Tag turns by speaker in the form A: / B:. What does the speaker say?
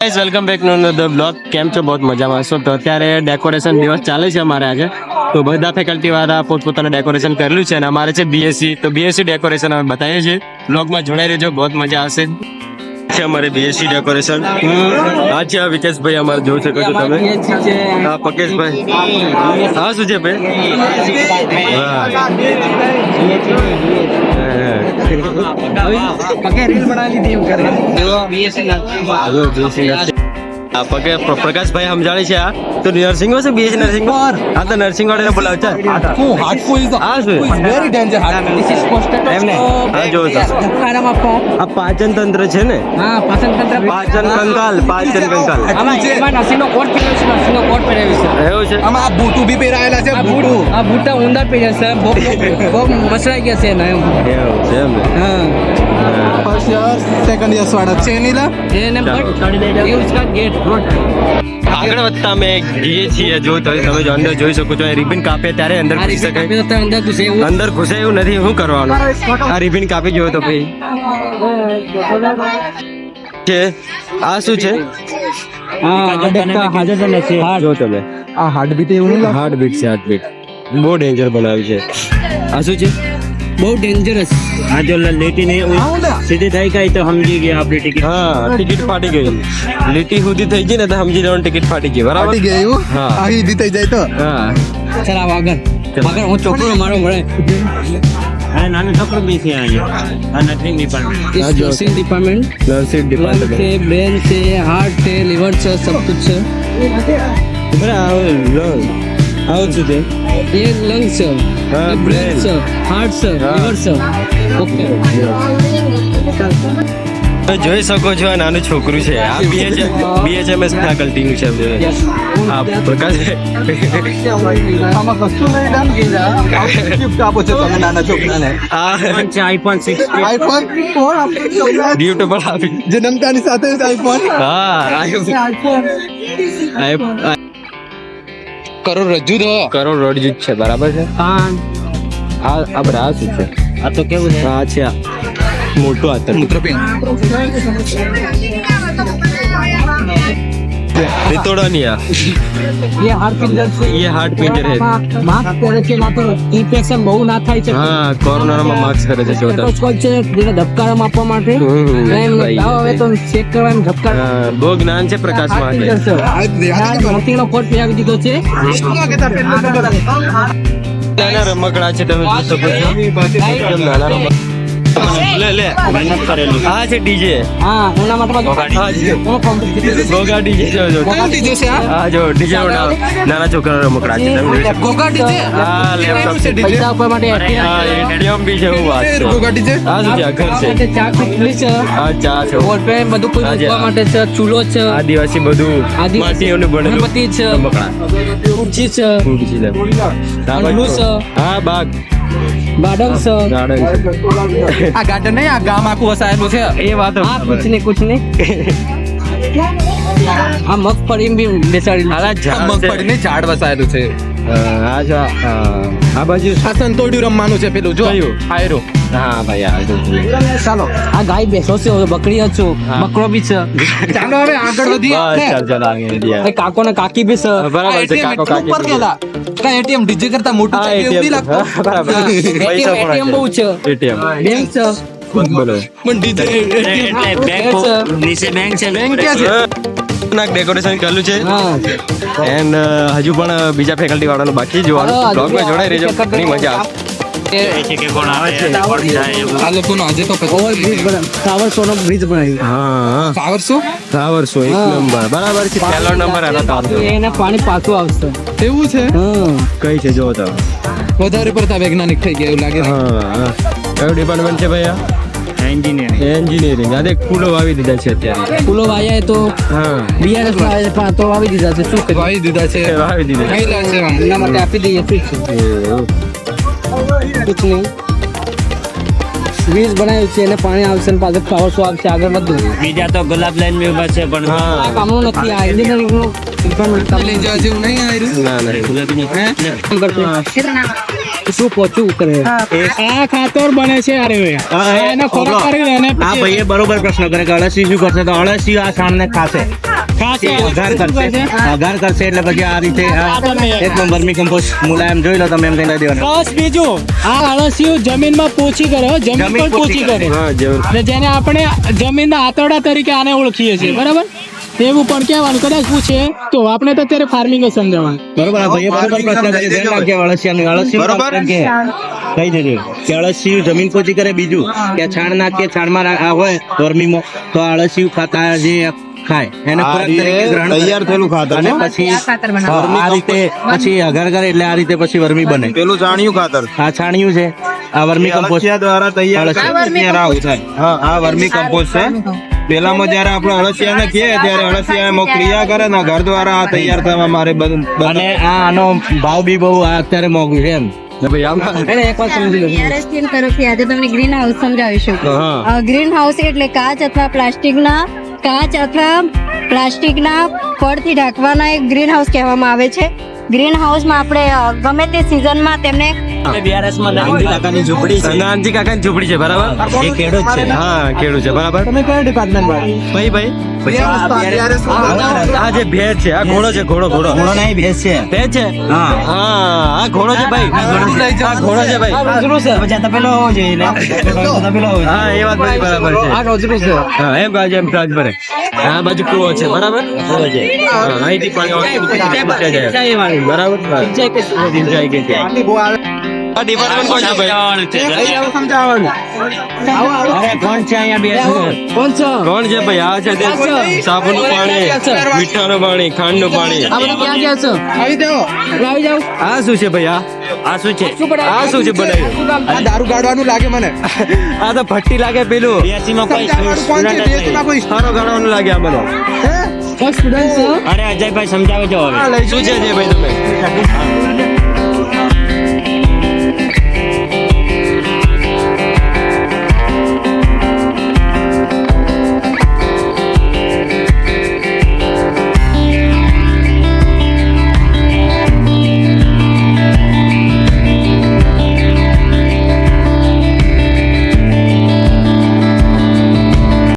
A: Guys welcome back to the blog. કેમ છો? બહુ મજામાં છો? તો અત્યારે ડેકોરેશન દિવસ ચાલે છે અમારે આજે. તો બધા ફેકલ્ટી વાળા પોતપોતાનું ડેકોરેશન કરેલું છે અને અમારે છે બીએસસી. તો બીએસસી ડેકોરેશન અમે બતાવીએ છીએ. બ્લોગમાં જોડાઈ રહેજો, બહુ મજા આવશે. છે અમારે બીએસસી ડેકોરેશન. આ છે વિકેશભાઈ, અમારે જોઈ શકો છો તમે. હા પકેશભાઈ. હા શું છે ભાઈ? પ્રકાશભાઈ સમજાવે છે. આ તો નર્સિંગ છે, બીએસસી નર્સિંગ. હા તો નર્સિંગ વાળાને બોલાવ છે. આ પાચન તંત્ર છે ને? પાચન કંકાલ. એવું છે.
B: આમાં બૂટું બી પહેરાયેલા છે.
C: આ બૂટા ઊંડા પહેર્યા છે. બહુ મસળાઈ ગયા છે એના.
A: એવું છે એમ ને?
B: ફર્સ્ટ યર સેકન્ડ યર વાળા છે નીલા
C: એને ગેટ
A: આગળ વધતા અમે જઈએ છીએ. જો તમે જો અંદર જોઈ શકો છો, રિબિન કાપે ત્યારે અંદર ઘુસી શકાય. અંદર ઘુસે એવું નથી. શું કરવાનું? આ રિબિન કાપી જોયો તો ભાઈ છે. આ શું છે? જો તમે
B: આ હાર્ટબીટ એવું
A: હાર્ટબીટ છે. હાર્ટબીટ બહુ ડેન્જર બનાવ્યું છે. આ શું છે?
C: બહુ ડેન્જરસ.
D: આ જો લેટી ને સીધી થઈ ગઈ તો સમજી ગયા આપણી ટિકિટ.
A: હા ટિકિટ ફાટી ગઈ. લીટી સુધી થઈ ગઈ ને તો સમજી લેવાનું ટિકિટ ફાટી ગઈ. બરાબર
B: ફાટી ગયા એવું.
A: હા.
B: આ ઈદી થઈ જાય તો
A: હા
C: ચાલ આગળ હું ચોપડો મારો મળે.
D: આ નાનો છોકરો બી છે અહીંયા. આ nursing department.
C: Nursing department.
A: Nursing
C: lung છે,
A: ડિપાર્ટમેન્ટ.
C: બ્રેન છે, હાર્ટ છે, લીવર છે, સબ કુછ છે.
A: આવું શું છે?
C: ये लंग છે,
A: હા,
C: ये ब्रेन
A: brain.
C: છે, हार्ट છે,
A: હા.
C: લીવર છે. ઓકે.
A: તમે જોઈ શકો છો આ નાનું છોકરું છે. આ બીએચએમએસ ફેકલ્ટીનું છે. આ પ્રકાશ
B: આમાં કશું નહીં ડાન ગિફ્ટ આપો છો તમે નાના છોકરાને.
A: આ
D: આઈફોન 6
B: આઈફોન
A: ગિફ્ટ પણ આપી.
B: જન્મતાની સાથે જ આઈફોન.
A: હા
B: કરોડરજ્જુ દો.
A: કરોડરજ્જુ જ છે. બરાબર છે. આ બધા શું છે?
D: આ તો કેવું છે?
A: આ છે મોટું આતર.
B: મૂત્રપિંડ.
A: रितोड़ा नहीं है.
C: ये हार्ट पिंजर છે.
A: ये हार्ट पिंजर है.
C: માસ્ક પહેરે છે ના તો ઇન્ફેક્શન બહુ ના થાય છે.
A: हाँ कोरोना में मास्क करे છે જોતા.
C: સ્ટેથોસ્કોપ છે જેને ધબકારા માપવા માટે.
A: ભાઈ.
C: હવે તો ચેક કરવાનું ધબકારા.
A: हाँ, બહુ જ્ઞાન છે પ્રકાશ
C: હાર્ટ
A: માં.
C: પિંજર છે. નર્સિંગનો કોટ પહેરાવી દીધો છે.
A: નાના રમકડા છે. તમે જોઈ શકો છો. એકદમ નાના રમકડા. લે લે
D: મહેનત કરેલું.
A: આ છે ડીજે.
C: હા એના માટે
A: હા જી. ગોગા ડીજે જો જો.
B: કોણ ડીજે છે આ?
A: હા જો ડીજે નાના છોકરા રમકડા છે. તમે જોઈ શકો.
B: ગોગા ડીજે.
A: હા લેપટોપ છે.
C: પૈસા આપવા માટે
A: હા એટીએમ બી છે. એવું વાત છે.
B: ગોગા ડીજે.
A: આ શું છે? આ ઘર છે.
C: ચા ખીચડી છે.
A: આ ચા છે.
C: બોલપેન બધું કોઈ
A: આજે
C: મૂકવા માટે છે. ચૂલો છે.
A: આદિવાસી બધું માટીઓનું બનેલું
C: ગણપતિ છે.
A: રમકડા.
C: ખુરશી છે.
A: ખુરશી છે.
C: અંડલું છે.
A: હા બાગ
C: ગાર્ડન છે.
A: ગાર્ડન છે.
B: આ ગાર્ડન નહીં, આ ગામ આખું વસાયેલું છે.
A: એ વાત
C: હા કુછ નહીં આ મગફળી બી બેસાડી
A: હાલા
B: આ
A: ઝાડ છે.
B: મગફળીનું ઝાડ વસાયેલું છે.
A: આ જો આ બાજુ
B: આ સંતોડિયું રમવાનું છે પેલું જો.
A: કયું?
B: આયરો.
A: હા ભાઈ આ જો.
B: ચાલો
C: આ ગાય બેસો છે બકરી છે બકરો બી છે.
B: ચાલો હવે આગળ વધીએ.
A: બસ ચાલ ચાલ આગે
C: એ કાકો ને કાકી બી છે.
A: બરાબર છે. કાકો કાકી
B: ઉપર ગયેલા. કાંઈ ATM ડીજે કરતા મોટું
A: હા
B: છે એવું નહીં
A: એટીએમ.
B: લાગતું.
A: બરાબર. પૈસા પણ
C: ATM બહુ છે.
A: એટીએમ
C: બેંક છે.
A: બોલો.
B: પણ ડીજે
D: એટલે બેંક નીચે બેંક છે.
B: બેંક ક્યાં છે?
A: નાક ડેકોરેશન કરેલું છે.
C: હા
A: એન્ડ હજુ પણ બીજા ફેકલ્ટી વાળાનું બાકી જોવાનું.
C: હા,
A: બ્લોગમાં જોડાઈ રહેજો. ઘણી મજા આવે.
D: એ છે કે કોણ આવે છે કોણ જાય એવું.
B: આ લોકોનો આજે તો
C: ઓવરબ્રિજ ટાવર સોનો બ્રિજ બનાવ્યું.
A: હા
B: પાવર શું
A: ટાવરસો એક
C: હા.
A: નંબર. બરાબર છે. પહેલો નંબર આનો ટાવરસો.
C: એને પાણી પાછું આવશે.
B: એવું છે?
C: હા
A: કઈ છે જો તમે.
B: વધારે પડતા વૈજ્ઞાનિક થઈ ગયા એવું લાગે છે.
A: હા કયું ડિપાર્ટમેન્ટ છે ભાઈ? આ
D: એન્જિનિયરિંગ.
A: એન્જિનિયરિંગ. આ દેખ ફૂલો વાવી દીધા છે અત્યારે.
C: ફૂલો વાયા તો
A: હા
C: બિયારસ તો વાવી દીધા છે. શું કરીએ?
B: વાવી દીધા છે.
A: વાવી દીધા છે.
B: વાવેલા છે આમ.
C: એના માટે આપી દઈએ. શું છે?
A: એવું.
C: કુછ નહીં. બ્રિજ બનાવ્યું છે એને પાણી આવશે ને પાછળ ફ્લાવર શો આવશે. આગળ બધું
D: બીજા તો ગુલાબ લાઈન માં ઉભા છે પણ
A: હા
C: આ કામનું નથી. આ એન્જિનિયરિંગ નું
B: લઈ જવા જેવું નહીં આયરું.
A: ના ના
C: શું પોચું કરે?
D: આ ખાતર બને છે અરે એને ખોરાક કરી એને
E: આ ભાઈએ બરોબર પ્રશ્ન કરે કે અળસી શું કરશે તો અળસી આ સામને ખાશે અઘાર કરશે એટલે પછી આ રીતે એકદમ વર્મી કમ્પોસ્ટ મુલાયમ જોઈ લો તમે એમ કઈ દેવાનું.
C: બસ બીજું આ અળસિયું જમીનમાં પોચી કરે હો, જમીન પણ પોચી કરે ને જેને આપણે જમીનના આતરડા તરીકે આને ઓળખીએ છીએ, બરાબર? એવું પણ કહેવાનું, કદાચ પૂછે તો આપણે તો અત્યારે ફાર્મિંગ જ સમજાવવાનું.
E: બરોબર આ ભાઈએ બરોબર પ્રશ્ન કર્યો. ધ્યાન રાખજો અળસિયાનું. અળસિયું કહી દેજો કે અળસિયું જમીન પોચી કરે. બીજું કે છાણ નાખીએ, છાણમાં હોય ગરમીમાં તો આ અળસિયું ખાતા જે ખાય એને ખોરાક તરીકે ગ્રહણ કરે.
B: તૈયાર થયેલું ખાતર
E: અને પછી આ રીતે પછી અઘાર કરે એટલે આ રીતે પછી વર્મી બને.
B: પેલું છાણિયું ખાતર
E: આ છાણિયું છે, આ વર્મી કમ્પોસ્ટ
B: અળસિયા દ્વારા તૈયાર ત્યારે આવું થાય. હા આ વર્મી કમ્પોસ્ટ છે. પેલામાં જયારે આપણે અળસિયા ને કહીએ ત્યારે અળસિયા એમાં ક્રિયા કરે ને ઘર દ્વારા આ તૈયાર થવા મારે
E: અને આનો ભાવ બી બહુ અત્યારે મોંઘું છે એમ.
C: એને એક વાત સમજી લો.
F: DRS team તરફથી આજે તમને ગ્રીન હાઉસ સમજાવીશું. ગ્રીન હાઉસ એટલે કાચ અથવા પ્લાસ્ટિકના પડથી ઢાંકવાના એક ગ્રીન હાઉસ કહેવામાં આવે છે. ગ્રીન હાઉસમાં આપણે ગમે તે સિઝનમાં તેમને
A: નાનજી કાકાની ઝૂંપડી છે, બરાબર?
E: એ ખેડૂત છે.
A: હા, ખેડૂત છે, બરાબર.
C: તમે કયા ડિપાર્ટમેન્ટ વાળા?
A: ભાઈ આ જે ભેંસ છે, આ ઘોડો છે, ઘોડો
E: ઘોડો નહીં ભેંસ છે.
A: ભેંસ છે.
E: હા
A: આ ઘોડો છે ભાઈ, આ ઘોડો છે ભાઈ.
E: પછી આ તપેલો હોવો જોઈએ ને. તપેલો હોવો જોઈએ.
A: હા, એ વાત બધી બરાબર છે.
C: આ રોજનું છે.
A: હા, એમ બાજુ એમ ટ્રાન્સફર આ બાજુ કૂવો છે, બરાબર? હા, અહીંથી પાણી જાય. બરાબર. સિંચાઈ કે છે. આ ડિપાર્ટમેન્ટ કોણ છે ભાઈ?
E: અરે કોણ છે અહીંયા બેઠું?
C: કોણ છો?
A: કોણ છે ભાઈ? આ છે તે સાબુનું પાણી, મીઠાનું પાણી, ખાંડનું પાણી.
C: આ બધું ક્યાં ગયા છો? આવી જાઓ.
A: આ શું છે ભાઈ? આ શું છે? આ શું છે બનાવ્યું?
B: આ દારૂ કાઢવાનું લાગે મને.
A: આ તો ભટ્ટી લાગે પેલું.
D: બેસીમાં કોઈ
B: સમજાવવાનું કોણ છે? બેસીમાં કોઈ
A: સારો ગાળવાનું લાગે આ મને.
C: સ્ટુડન્ટ છો?
D: અરે અજયભાઈ સમજાવે જો હવે
A: શું છે ભાઈ તમે?